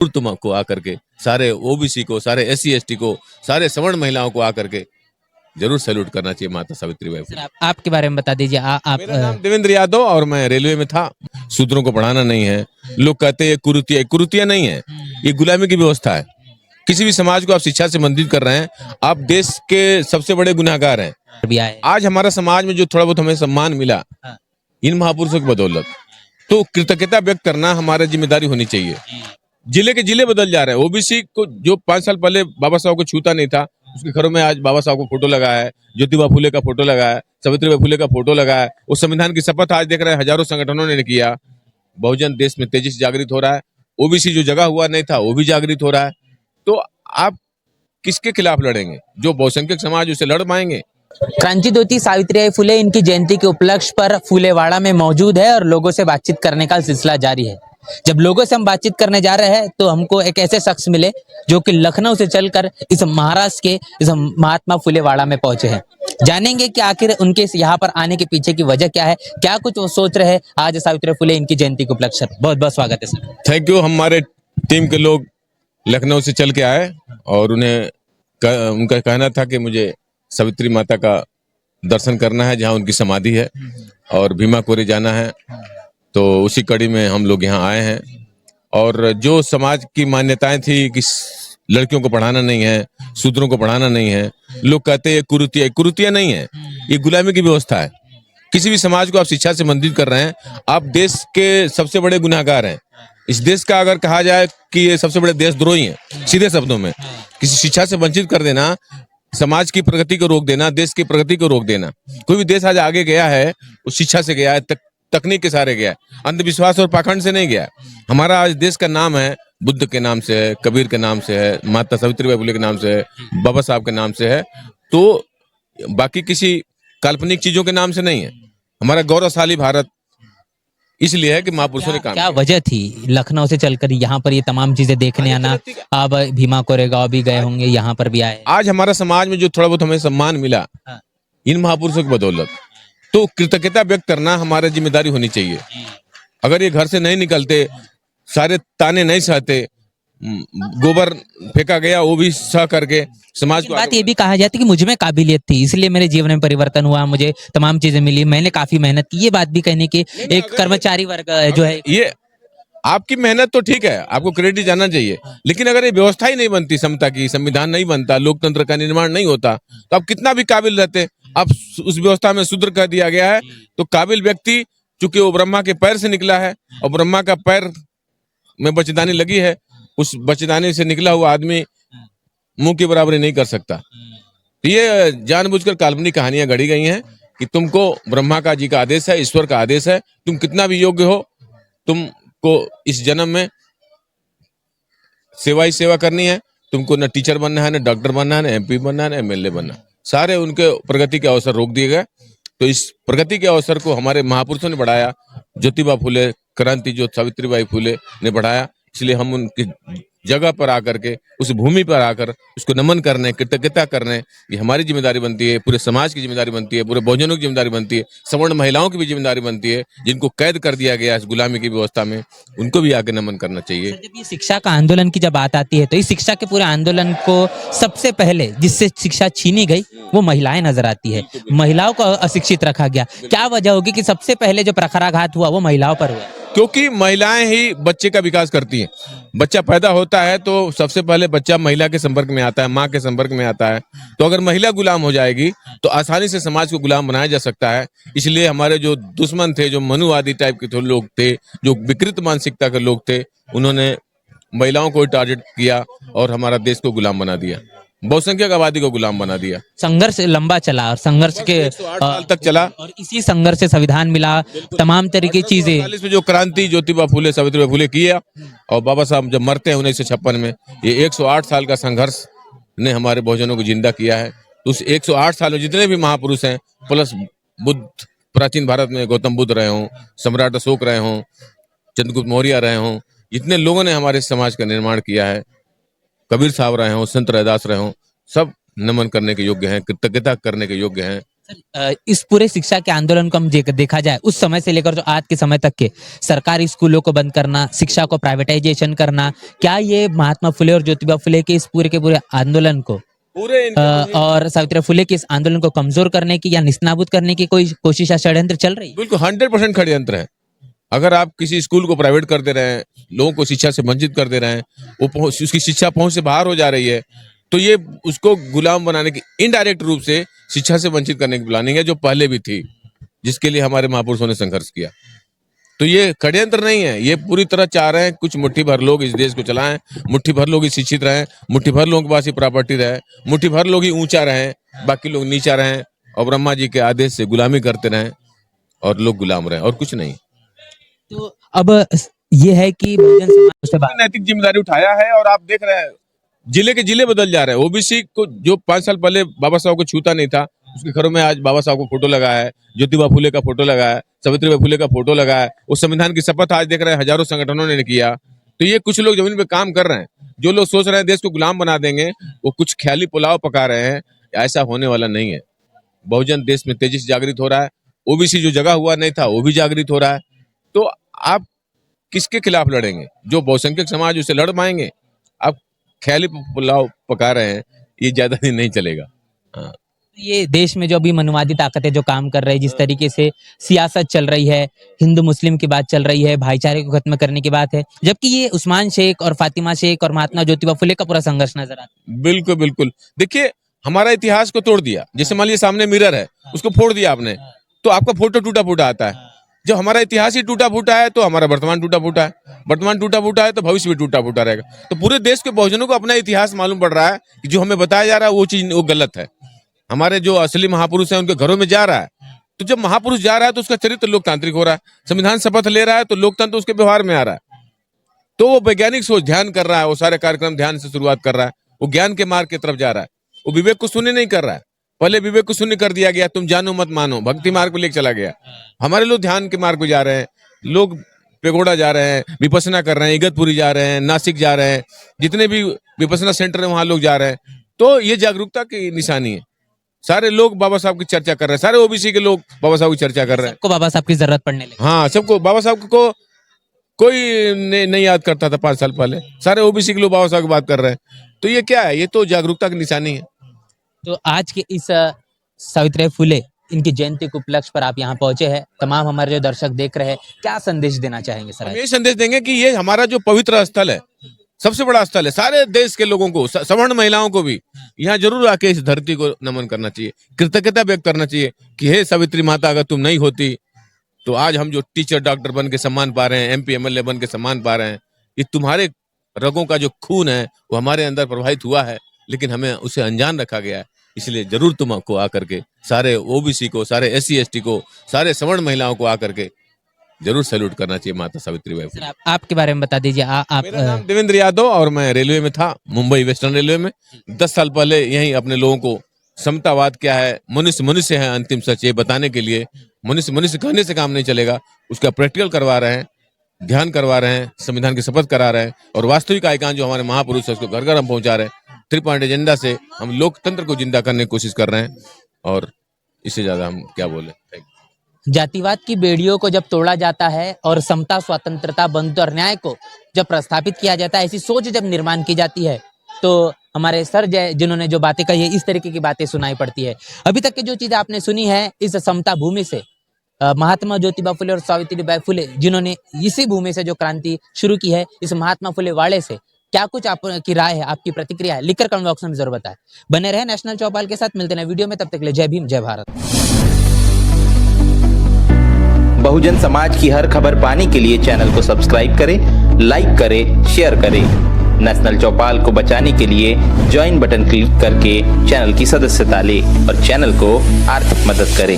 तुमको आकर के सारे ओबीसी को, सारे SC ST को, सारे सवर्ण महिलाओं को आकर के जरूर सैल्यूट करना चाहिए माता सावित्रीबाई सर फुले। आपके बारे में बता दीजिए। आप मेरा नाम देवेंद्र यादव और मैं रेलवे में था। शूद्रों को पढ़ाना नहीं है। लोग कहते हैं कुरीतियां, कुरीतियां नहीं है, ये गुलामी की व्यवस्था है। किसी भी समाज को आप शिक्षा से वंचित कर रहे हैं, आप देश के सबसे बड़े गुनहगार हैं। भी आए। आज हमारा समाज में जो थोड़ा बहुत हमें सम्मान मिला हाँ। इन महापुरुषों की बदौलत, तो कृतज्ञता व्यक्त करना हमारी जिम्मेदारी होनी चाहिए। जिले के जिले बदल जा रहे हैं। ओबीसी को जो 5 साल पहले बाबा साहब को छूता नहीं था, उसके घरों में आज बाबा साहब को फोटो लगा है, ज्योतिबा फुले का फोटो लगा है, सावित्रीबाई फुले का फोटो लगा है। उस संविधान की शपथ आज देख रहे हैं हजारों संगठनों ने किया। बहुजन देश में तेजी से जागृत हो रहा है। ओबीसी जो जगह हुआ नहीं था वो भी जागृत हो रहा है। तो आप किसके खिलाफ लड़ेंगे? जो बहुसंख्यक समाज उसे लड़ पाएंगे। क्रांति ज्योति सावित्रीबाई फुले इनकी जयंती के उपलक्ष्य पर फुलेवाड़ा में मौजूद है और लोगों से बातचीत करने का सिलसिला जारी है। जब लोगों से हम बातचीत करने जा रहे हैं तो हमको एक ऐसे शख्स मिले जो कि लखनऊ से चलकर इस महाराष्ट्र के इस महात्मा फुलेवाड़ा में पहुंचे हैं। जानेंगे कि आखिर उनके यहाँ पर आने के पीछे की वजह क्या है, क्या कुछ वो सोच रहे हैं आज सावित्रीबाई फुले इनकी जयंती के उपलक्ष्य पर। बहुत बहुत स्वागत है सर। Thank you. हमारे टीम के लोग लखनऊ से चल के आए और उनका कहना था कि मुझे सावित्री माता का दर्शन करना है जहाँ उनकी समाधि है, और भीमा कोरे जाना है। तो उसी कड़ी में हम लोग यहाँ आए हैं। और जो समाज की मान्यताएं थी कि लड़कियों को पढ़ाना नहीं है, शूद्रों को पढ़ाना नहीं है, लोग कहते हैं कुरीतियां, कुरीतियां नहीं है, ये गुलामी की व्यवस्था है। किसी भी समाज को आप शिक्षा से वंचित कर रहे हैं, आप देश के सबसे बड़े गुनहगार हैं। इस देश का अगर कहा जाए कि ये सबसे बड़े देशद्रोही हैं, सीधे शब्दों में किसी शिक्षा से वंचित कर देना, समाज की प्रगति को रोक देना, देश की प्रगति को रोक देना। कोई भी देश आज आगे गया है वो शिक्षा से गया है, तकनीक के सहारे गया है, अंधविश्वास और पाखंड से नहीं गया। हमारा आज देश का नाम है बुद्ध के नाम से है, कबीर के नाम से है, माता सावित्रीबाई फुले के नाम से है, बाबा साहब के नाम से है। तो बाकी किसी काल्पनिक चीजों के नाम से नहीं है। हमारा गौरवशाली भारत इसलिए है कि महापुरुषों ने काम क्या किया। वजह थी लखनऊ से चलकर यहाँ पर ये तमाम चीजें देखने आना? आप भीमा कोरेगांव भी गए होंगे, यहाँ पर भी आए। आज हमारा समाज में जो थोड़ा बहुत हमें सम्मान मिला हाँ। इन महापुरुषों की बदौलत, तो कृतज्ञता व्यक्त करना हमारी जिम्मेदारी होनी चाहिए। अगर ये घर से नहीं निकलते, सारे ताने नहीं सहते, गोबर फेंका गया वो भी सह करके समाज को बात ये भी कहा जाती है कि मुझ में काबिलियत थी इसलिए मेरे जीवन में परिवर्तन हुआ, मुझे तमाम चीजें मिली, मैंने काफी मेहनत की, ये बात भी कहने की एक कर्मचारी वर्ग जो है। ये आपकी मेहनत तो ठीक है, आपको क्रेडिट जाना चाहिए, लेकिन अगर ये व्यवस्था ही नहीं बनती, समता की, संविधान नहीं बनता, लोकतंत्र का निर्माण नहीं होता, तो आप कितना भी काबिल रहते, आप उस व्यवस्था में शूद्र कर दिया गया है। तो काबिल व्यक्ति, चूंकि वो ब्रह्मा के पैर से निकला है और ब्रह्मा का पैर में बच्चेदानी लगी है, उस बच्चेदानी से निकला हुआ आदमी मुंह की बराबरी नहीं कर सकता। ये जानबूझकर काल्पनिक कहानियां गढ़ी गई हैं कि तुमको ब्रह्मा का जी का आदेश है, ईश्वर का आदेश है, तुम कितना भी योग्य हो, तुमको इस जन्म में सेवा ही सेवा करनी है। तुमको न टीचर बनना है, न डॉक्टर बनना है, न MP बनना है, न MLA बनना। सारे उनके प्रगति के अवसर रोक दिए गए। तो इस प्रगति के अवसर को हमारे महापुरुषों ने बढ़ाया, ज्योतिबा फुले, क्रांति ज्योति सावित्रीबाई फुले ने बढ़ाया। इसलिए हम उनकी जगह पर आकर के, उस भूमि पर आकर उसको नमन करने, कृतज्ञता करने, ये हमारी जिम्मेदारी बनती है, पूरे समाज की जिम्मेदारी बनती है, पूरे बहुजनों की जिम्मेदारी बनती है, सवर्ण महिलाओं की भी जिम्मेदारी बनती है, जिनको कैद कर दिया गया इस गुलामी की व्यवस्था में, उनको भी आके नमन करना चाहिए। जब ये शिक्षा का आंदोलन की जब बात आती है तो इस शिक्षा के पूरे आंदोलन को सबसे पहले जिससे शिक्षा छीनी गई वो महिलाएं नजर आती है। महिलाओं को अशिक्षित रखा गया। क्या वजह होगी कि सबसे पहले जो प्रखराघात हुआ वो महिलाओं पर हुआ? क्योंकि महिलाएं ही बच्चे का विकास करती हैं। बच्चा पैदा होता है तो सबसे पहले बच्चा महिला के संपर्क में आता है, माँ के संपर्क में आता है। तो अगर महिला गुलाम हो जाएगी तो आसानी से समाज को गुलाम बनाया जा सकता है। इसलिए हमारे जो दुश्मन थे, जो मनुवादी टाइप के लोग थे, जो विकृत मानसिकता के लोग थे, उन्होंने महिलाओं को टारगेट किया और हमारा देश को गुलाम बना दिया, बहुसंख्यक आबादी को गुलाम बना दिया। संघर्ष लंबा चला और संघर्ष के 108 साल तक चला और इसी संघर्ष से संविधान मिला, तमाम तरीके की चीजें। 1948 में जो क्रांति ज्योतिबा फुले सावित्रीबाई फुले किया और बाबा साहब जब मरते हैं 1956 में, ये 108 साल का संघर्ष ने हमारे बहुजनों को जिंदा किया है। तो उस 108 साल में जितने भी महापुरुष हैं, प्लस बुद्ध, प्राचीन भारत में गौतम बुद्ध रहे हों, सम्राट अशोक रहे हों, चंद्रगुप्त मौर्य रहे हों, जितने लोगों ने हमारे समाज का निर्माण किया है, कबीर साहब रहे हों, संत रैदास रहे हों, सब नमन करने के योग्य हैं, कृतज्ञता करने के योग्य हैं। इस पूरे शिक्षा के आंदोलन को हम देखा जाए उस समय से लेकर जो आज के समय तक के सरकारी स्कूलों को बंद करना, शिक्षा को प्राइवेटाइजेशन करना, क्या ये महात्मा फुले और ज्योतिबा फुले के इस पूरे आंदोलन को पूरे और सावित्रीबाई फुले के इस आंदोलन को कमजोर करने की या निस्नाबूद करने की कोई कोशिश या षड्यंत्र चल रही है? बिल्कुल 100% षड्यंत्र है। अगर आप किसी स्कूल को प्राइवेट कर दे रहे हैं, लोगों को शिक्षा से वंचित कर दे रहे हैं, उसकी शिक्षा पहुंच से बाहर हो जा रही है, तो ये उसको गुलाम बनाने की इनडायरेक्ट रूप से शिक्षा से वंचित करने की प्लानिंग है, जो पहले भी थी, जिसके लिए हमारे महापुरुषों ने संघर्ष किया। तो ये षड्यंत्र नहीं है, ये पूरी तरह चाह रहे हैं कुछ मुट्ठी भर लोग इस देश को चलाएं, मुट्ठी भर लोग ही शिक्षित रहें, मुट्ठी भर लोगों के पास ही प्रॉपर्टी रहे, मुट्ठी भर लोग ही ऊंचा रहें, बाकी लोग नीचा रहें और ब्रह्मा जी के आदेश से गुलामी करते रहें और लोग गुलाम रहें और कुछ नहीं। तो अब ये है कि बहुजन समाज से नैतिक जिम्मेदारी उठाया है और आप देख रहे हैं जिले के जिले बदल जा रहे हैं। ओबीसी को जो 5 साल पहले बाबा साहब को छूता नहीं था, उसके घरों में आज बाबा साहब को फोटो लगा है, ज्योतिबा फुले का फोटो लगा है, सावित्रीबाई फुले का फोटो लगा है। उस संविधान की शपथ आज देख रहे हैं हजारों संगठनों ने किया। तो ये कुछ लोग जमीन पे काम कर रहे हैं। जो लोग सोच रहे हैं देश को गुलाम बना देंगे, वो कुछ ख्याली पुलाव पका रहे हैं। ऐसा होने वाला नहीं है। बहुजन देश में तेजी से जागृत हो रहा है। ओबीसी जो जगह हुआ नहीं था वो भी जागृत हो रहा है। तो आप किसके खिलाफ लड़ेंगे? जो बहुसंख्यक समाज उसे लड़ पाएंगे। आप ख्याली पुलाव पका रहे हैं, ये ज्यादा दिन नहीं चलेगा। हाँ। ये देश में जो अभी मनुवादी ताकतें जो काम कर रही है, जिस तरीके से सियासत चल रही है, हिंदू मुस्लिम की बात चल रही है, भाईचारे को खत्म करने की बात है, जबकि ये उस्मान शेख और फातिमा शेख और महात्मा ज्योतिबा फुले का पूरा संघर्ष नजर आता है। बिल्कुल बिल्कुल। देखिए हमारा इतिहास को तोड़ दिया। जैसे मान लीजिए सामने मिरर है, उसको फोड़ दिया आपने, तो आपका फोटो टूटा फूटा आता है। जब हमारा इतिहास ही टूटा फूटा है तो हमारा वर्तमान टूटा फूटा है, वर्तमान टूटा फूटा है तो भविष्य भी टूटा फूटा रहेगा। तो पूरे देश के बहुजनों को अपना इतिहास मालूम पड़ रहा है कि जो हमें बताया जा रहा है वो चीज वो गलत है। हमारे जो असली महापुरुष हैं उनके घरों में जा रहा है। तो जब महापुरुष जा रहा है तो उसका चरित्र लोकतांत्रिक हो रहा है। संविधान शपथ ले रहा है तो लोकतंत्र उसके व्यवहार में आ रहा है। तो वो वैज्ञानिक सोच ध्यान कर रहा है, वो सारे कार्यक्रम ध्यान से शुरुआत कर रहा है, वो ज्ञान के मार्ग की तरफ जा रहा है। वो विवेक को शून्य नहीं कर रहा है। पहले विवेक को शून्य कर दिया गया, तुम जानो मत मानो, भक्ति मार्ग पे लेकर चला गया। हमारे लोग ध्यान के मार्ग पे जा रहे हैं, लोग पेगोड़ा जा रहे हैं, विपස්සना कर रहे हैं, इगतपुरी जा रहे हैं, नासिक जा रहे हैं, जितने भी विपස්සना सेंटर है वहां लोग जा रहे हैं। तो ये जागरूकता की निशानी है। सारे लोग बाबा साहब की चर्चा कर रहे हैं, सारे ओबीसी के लोग बाबा साहब की चर्चा कर रहे हैं। सबको बाबा साहब की जरूरत पड़ने लगी। हाँ, सबको बाबा साहब को कोई नहीं याद करता था 5 साल पहले। सारे ओबीसी के लोग बाबा साहब की बात कर रहे हैं। तो ये क्या है? ये तो जागरूकता की निशानी है। तो आज के इस सावित्रीबाई फुले इनकी जयंती के उपलक्ष्य पर आप यहाँ पहुंचे हैं, तमाम हमारे जो दर्शक देख रहे हैं, क्या संदेश देना चाहेंगे सर? हम ये संदेश देंगे कि ये हमारा जो पवित्र स्थल है, सबसे बड़ा स्थल है। सारे देश के लोगों को, सवर्ण महिलाओं को भी यहाँ जरूर आके इस धरती को नमन करना चाहिए, कृतज्ञता व्यक्त करना चाहिए कि हे सावित्री माता, अगर तुम नहीं होती तो आज हम जो टीचर डॉक्टर बन के सम्मान पा रहे हैं, MP MLA बन के सम्मान पा रहे हैं, ये तुम्हारे रगों का जो खून है वो हमारे अंदर प्रवाहित हुआ है, लेकिन हमें उसे अनजान रखा गया है। इसलिए जरूर तुमको आकर के सारे ओबीसी को, सारे SC ST को, सारे सवर्ण महिलाओं को आकर के जरूर सैल्यूट करना चाहिए माता सावित्रीबाई फुले। आपके बारे में बता दीजिए। आप मेरा नाम देवेंद्र यादव और मैं रेलवे में था, मुंबई वेस्टर्न रेलवे में। 10 साल पहले यही अपने लोगों को समतावाद क्या है, मनुष्य मनुष्य है अंतिम सच, ये बताने के लिए, मनुष्य मनुष्य कहने से काम नहीं चलेगा, उसका प्रैक्टिकल करवा रहे हैं, ध्यान करवा रहे हैं, संविधान की शपथ करा रहे हैं और वास्तविक आइकान जो हमारे महापुरुष है उसको घर घर हम पहुंचा रहे हैं। 3 पॉइंट एजेंडा से हम लोकतंत्र को जिंदा करने की कोशिश कर रहे हैं और इससे ज्यादा हम क्या बोले। जातिवाद की बेड़ियों को जब तोड़ा जाता है और समता, स्वतंत्रता, बंधुत्व और न्याय को जब प्रस्थापित किया जाता है, ऐसी सोच जब निर्माण की जाती है, तो हमारे सर जिन्होंने जो बातें कही है, इस तरीके की बातें सुनाई पड़ती है। अभी तक की जो चीजें आपने सुनी है, इस समता भूमि से महात्मा ज्योतिबा फुले और सावित्रीबाई फुले जिन्होंने इसी भूमि से जो क्रांति शुरू की है, इस महात्मा फुले वाड़े से क्या कुछ आपकी राय है, आपकी प्रतिक्रिया है, लिखकर कमेंट बॉक्स में जरूर बताएं। बने रहे नेशनल चौपाल के साथ, मिलते हैं वीडियो में, तब तक के लिए जय भीम, जय भारत। बहुजन समाज की हर खबर पाने के लिए चैनल को सब्सक्राइब करें, लाइक करें, शेयर करें। नेशनल चौपाल को बचाने के लिए ज्वाइन बटन क्लिक करके चैनल की सदस्यता लें और चैनल को आर्थिक मदद करें।